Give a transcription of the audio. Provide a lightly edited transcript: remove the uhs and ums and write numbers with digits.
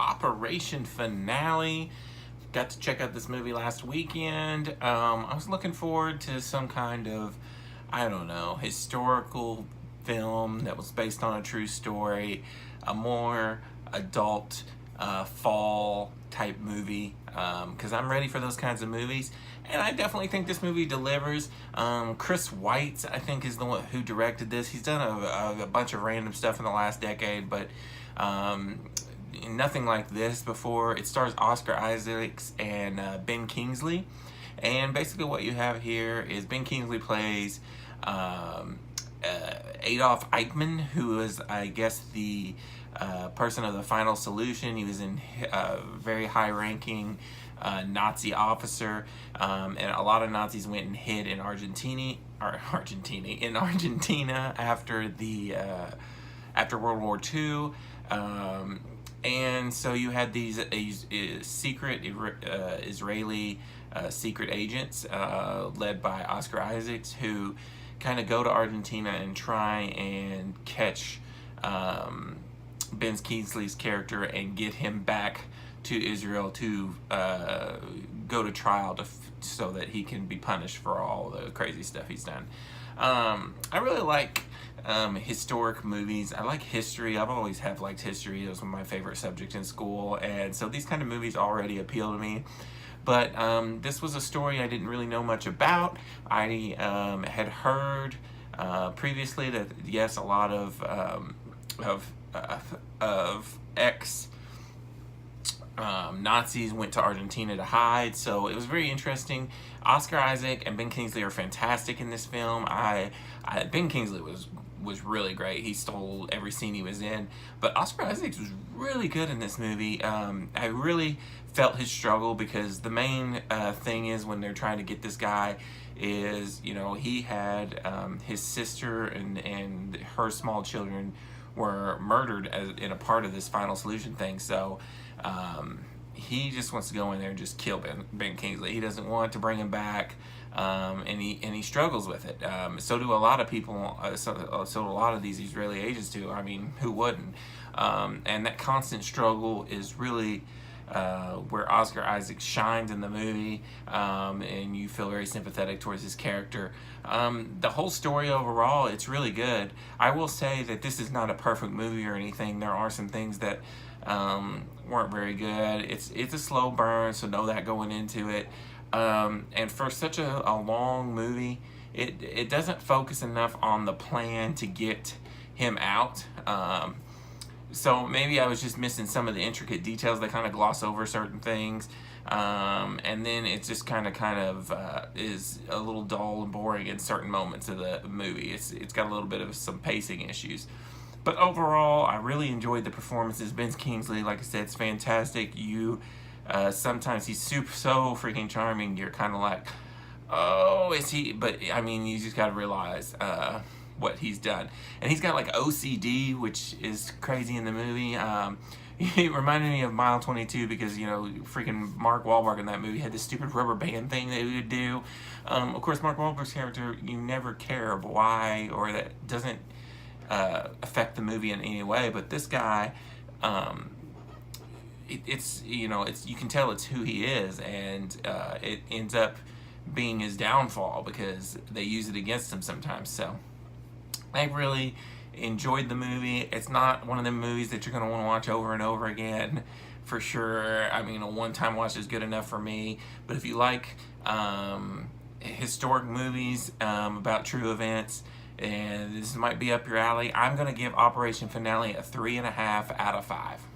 Operation Finale. Got to check out this movie last weekend. I was looking forward to some kind of, I don't know, historical film that was based on a true story, a more adult fall type movie, because I'm ready for those kinds of movies, and I definitely think this movie delivers. Chris Weitz, I think, is the one who directed this. He's done a bunch of random stuff in the last decade, but nothing like this before. It stars Oscar Isaacs and Ben Kingsley, and basically what you have here is Ben Kingsley plays Adolf Eichmann, who is, I guess, the person of the final solution. He was in a very high-ranking Nazi officer, and a lot of Nazis went and hid in Argentina after World War II. And so you had these secret Israeli secret agents led by Oscar Isaacs, who kind of go to Argentina and try and catch Ben Kingsley's character and get him back to Israel to go to trial so that he can be punished for all the crazy stuff he's done. I really like historic movies. I like history. I've always have liked history. It was one of my favorite subjects in school, and so these kind of movies already appeal to me. But this was a story I didn't really know much about. I had heard previously that, yes, a lot of ex Nazis went to Argentina to hide, so it was very interesting. Oscar Isaac and Ben Kingsley are fantastic in this film. Ben Kingsley was really great. He stole every scene he was in, but Oscar Isaac was really good in this movie. I really felt his struggle, because the main thing is, when they're trying to get this guy, is, you know, he had his sister and her small children were murdered in a part of this final solution thing. So he just wants to go in there and just kill Ben Kingsley. He doesn't want to bring him back, and he struggles with it. So do a lot of people. So do a lot of these Israeli agents do. I mean, who wouldn't? And that constant struggle is really where Oscar Isaac shines in the movie, and you feel very sympathetic towards his character. The whole story overall, it's really good. I will say that this is not a perfect movie or anything. There are some things that weren't very good. It's a slow burn, so know that going into it. And for such a long movie, it doesn't focus enough on the plan to get him out. So maybe I was just missing some of the intricate details. They kind of gloss over certain things, and then it just kind of is a little dull and boring in certain moments of the movie. It's got a little bit of some pacing issues, but overall, I really enjoyed the performances. Ben Kingsley, like I said, is fantastic. Sometimes he's so freaking charming. You're kind of like, oh, is he? But I mean, you just got to realize what he's done. And he's got like OCD, which is crazy in the movie. He reminded me of Mile 22, because, you know, freaking Mark Wahlberg in that movie had this stupid rubber band thing that he would do. Of course, Mark Wahlberg's character, you never care why, or that doesn't affect the movie in any way. But this guy, it's you can tell it's who he is, and it ends up being his downfall, because they use it against him sometimes. So I really enjoyed the movie. It's not one of them movies that you're going to want to watch over and over again, for sure. I mean, a one-time watch is good enough for me. But if you like historic movies about true events, and this might be up your alley, I'm going to give Operation Finale a 3.5 out of 5.